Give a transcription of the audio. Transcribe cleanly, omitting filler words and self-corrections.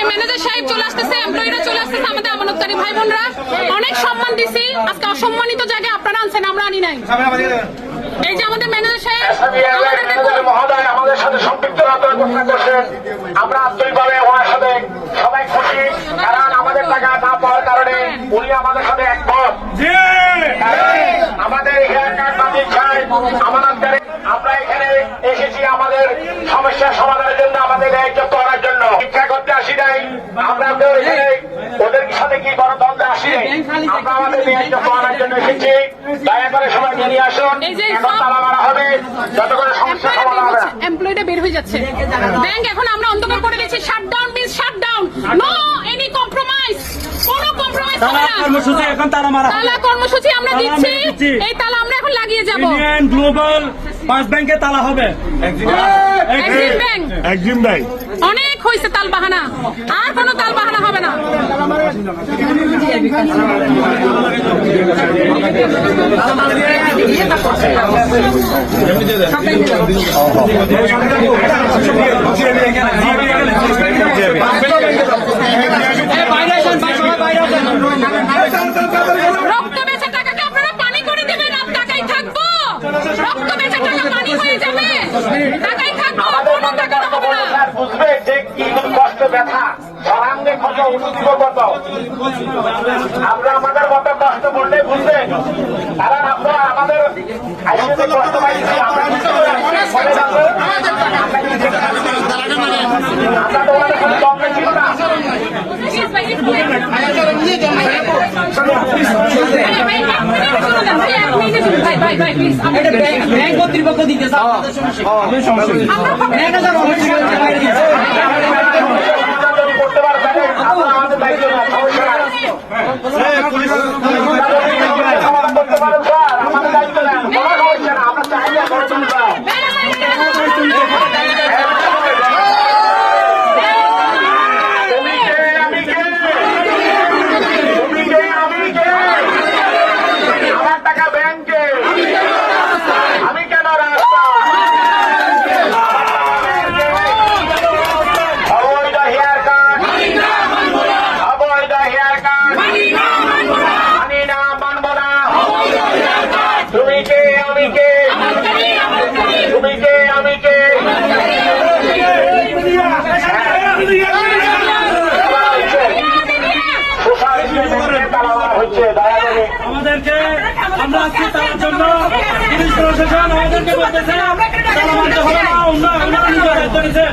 Manager সাহেব চলে আসতেছে, এমপ্লয়িরা চলে আসতেছে, আমাদের আমানতকারী ভাই বোনরা অনেক সম্মান দিছি। আজকে অসম্মানিত জায়গায় আপনারা আনছেন, আমরা আনি নাই। এই যে আমাদের ম্যানেজার সাহেব মহোদয় আমাদের সাথে সম্পৃক্ত ঘোষণা করছেন, আমরা আন্তরিকভাবে ওনার সাথে সবাই খুশি, কারণ আমাদের টাকা না পাওয়ার কারণে উনি আমাদের সাথে একমত। আমাদের হেয়ার কার্ড বাতিল চাই আমানতকারী, আমরা এখানে এসেছি আমাদের সমস্যার সমাধানের জন্য, আমাদের দায়িত্ব করার জন্য। শিক্ষা করতে আসি নাই আমরা, এখানে ওদের সাথে কি বড় দ্বন্দ্বে আসি নাই, আমরা আমাদের দায়িত্ব করার জন্য এসেছি। দয়া করে সবাই বেরিয়ে আসুন, এখন তালা মারা হবে যতক্ষণ সমস্যা সমাধান হবে না। এমপ্লয়িটা বের হয়ে যাচ্ছে। ব্যাংক এখন আমরা অন্ধকার করে দিয়েছি। Shutdown means shutdown, no any compromise, কোনো কম্প্রোমাইজ হবে না। কর্মসূচি এখন তালা মারা, তালা কর্মসূচি আমরা দিচ্ছি, এই তালা আমরা এখন লাগিয়ে যাব। ইউনিয়ন গ্লোবাল 5 ব্যাংকে তালা হবে। এক্সিম ব্যাংক অনেক হয়েছে তাল বাহানা, আর কোনো তাল বাহানা হবে না। রক্ত বেচা টাকাকে আপনারা পানি করে দেবেন, আর টাকাই থাকবো। রক্ত বেচা টাকা পানি হয়ে যাবে, টাকাই থাকবো, কোনো টাকা হবে না। বুঝবে যে কি কষ্ট ব্যথা সরাঙ্গে কত উন্নতি কত, আমরা আমাদের মতো কষ্ট বললে বুঝবেন, কারণ আপনারা আমাদের আইসিতে কষ্ট পাইছি, আমরা তোমাদের সাথে দমে ছিল না। ব্যাংক কর্তৃপক্ষ দিতে করতে পারবেন, আপনারা আমাদের দায়িত্ব না, সমস্যা নাই। সমাধান করতে পারেন স্যার, আমাদের দায়িত্ব নেন, কোনো সমস্যা না, আমরা চাইলে করে তুলবেন। আমার টাকা ব্যাংকে, আমি কেন রাস্তা অবৈধ হেয়ার কার্ড, অবৈধ হেয়ার কার্ড মানি না, মানব না। তুমি কে আমি কে, তুমি কে আমি কে, হচ্ছে দয়া করে আমাদেরকে, আমরা আজকে তার জন্য পুলিশ প্রশাসন আমাদেরকে বলতেছে তালা মারতে হবে না, অন্য নিজের দায়িত্ব নিচ্ছে।